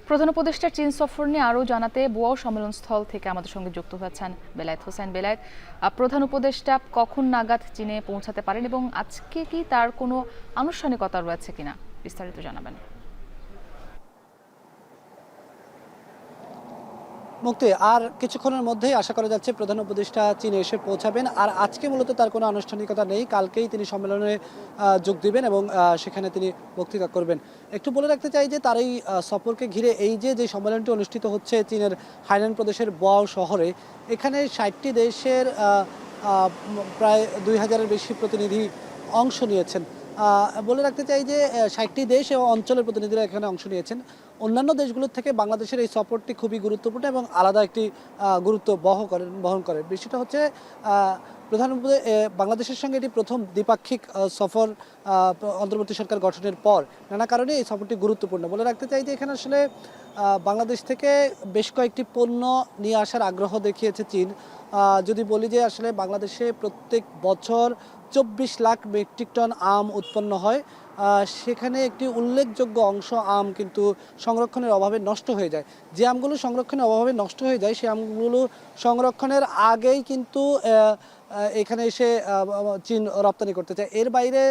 প্রধান উপদেষ্টার চীন সফর নিয়ে আরও জানাতে বুয়াও সম্মেলনস্থল থেকে আমাদের সঙ্গে যুক্ত হয়েছেন বেলায়েত হোসেন। বেলায়েত, প্রধান উপদেষ্টা কখন নাগাদ চীনে পৌঁছাতে পারেন এবং আজকে কি তার কোনো আনুষ্ঠানিকতা রয়েছে কিনা বিস্তারিত জানাবেন। মুক্তি আর কিছুক্ষণের মধ্যেই আশা করা যাচ্ছে প্রধান উপদেষ্টা চীনে এসে পৌঁছাবেন। আর আজকে মূলত তার কোনো আনুষ্ঠানিকতা নেই, কালকেই তিনি সম্মেলনে যোগ দিবেন এবং সেখানে তিনি বক্তৃতা করবেন। একটু বলে রাখতে চাই যে তার এই সফরকে ঘিরে এই যে সম্মেলনটি অনুষ্ঠিত হচ্ছে চীনের হাইনান প্রদেশের বোয়াও শহরে, এখানে ৬০টি দেশের প্রায় ২,০০০-এর বেশি প্রতিনিধি অংশ নিয়েছেন। বলে রাখতে চাই যে ৬০টি দেশ এবং অঞ্চলের প্রতিনিধিরা এখানে অংশ নিয়েছেন। অন্যান্য দেশগুলোর থেকে বাংলাদেশের এই সফরটি খুবই গুরুত্বপূর্ণ এবং আলাদা একটি গুরুত্ব বহন করে। বিষয়টা হচ্ছে প্রধানমন্ত্রী বাংলাদেশের সঙ্গে এটি প্রথম দ্বিপাক্ষিক সফর অন্তর্বর্তী সরকার গঠনের পর। নানা কারণে এই সফরটি গুরুত্বপূর্ণ। বলে রাখতে চাই যে এখানে আসলে বাংলাদেশ থেকে বেশ কয়েকটি পণ্য নিয়ে আসার আগ্রহ দেখিয়েছে চীন। যদি বলি যে আসলে বাংলাদেশে প্রত্যেক বছর ২৪ লাখ মেট্রিক টন আম উৎপন্ন হয়, সেখানে একটি উল্লেখযোগ্য অংশ আম কিন্তু সংরক্ষণের অভাবে নষ্ট হয়ে যায়। যে আমগুলো সংরক্ষণের অভাবে নষ্ট হয়ে যায় সেই আমগুলো সংরক্ষণের আগেই কিন্তু এখানে এসে চীন রপ্তানি করতে চায়। এর বাইরে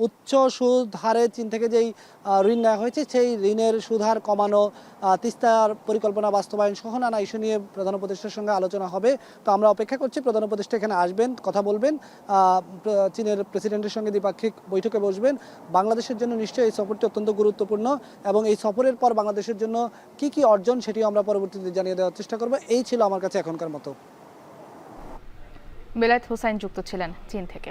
উচ্চ সুদ হারে চীন থেকে যেই ঋণ নেওয়া হয়েছে সেই ঋণের সুদ হার কমানো, তিস্তার পরিকল্পনা বাস্তবায়ন সহ নানা ইস্যু নিয়ে প্রধান উপদেষ্টার সঙ্গে আলোচনা হবে। তো আমরা অপেক্ষা করছি প্রধান উপদেষ্টা এখানে আসবেন, কথা বলবেন, চীনের প্রেসিডেন্টের সঙ্গে দ্বিপাক্ষিক বৈঠকে বসবেন। বাংলাদেশের জন্য নিশ্চয়ই এই সফরটি অত্যন্ত গুরুত্বপূর্ণ এবং এই সফরের পর বাংলাদেশের জন্য কি অর্জন সেটিও আমরা পরবর্তীতে জানিয়ে দেওয়ার চেষ্টা করব। এই ছিল আমার কাছে এখনকার মতো। বেলায়েত হোসেন যুক্ত ছিলেন চীন থেকে।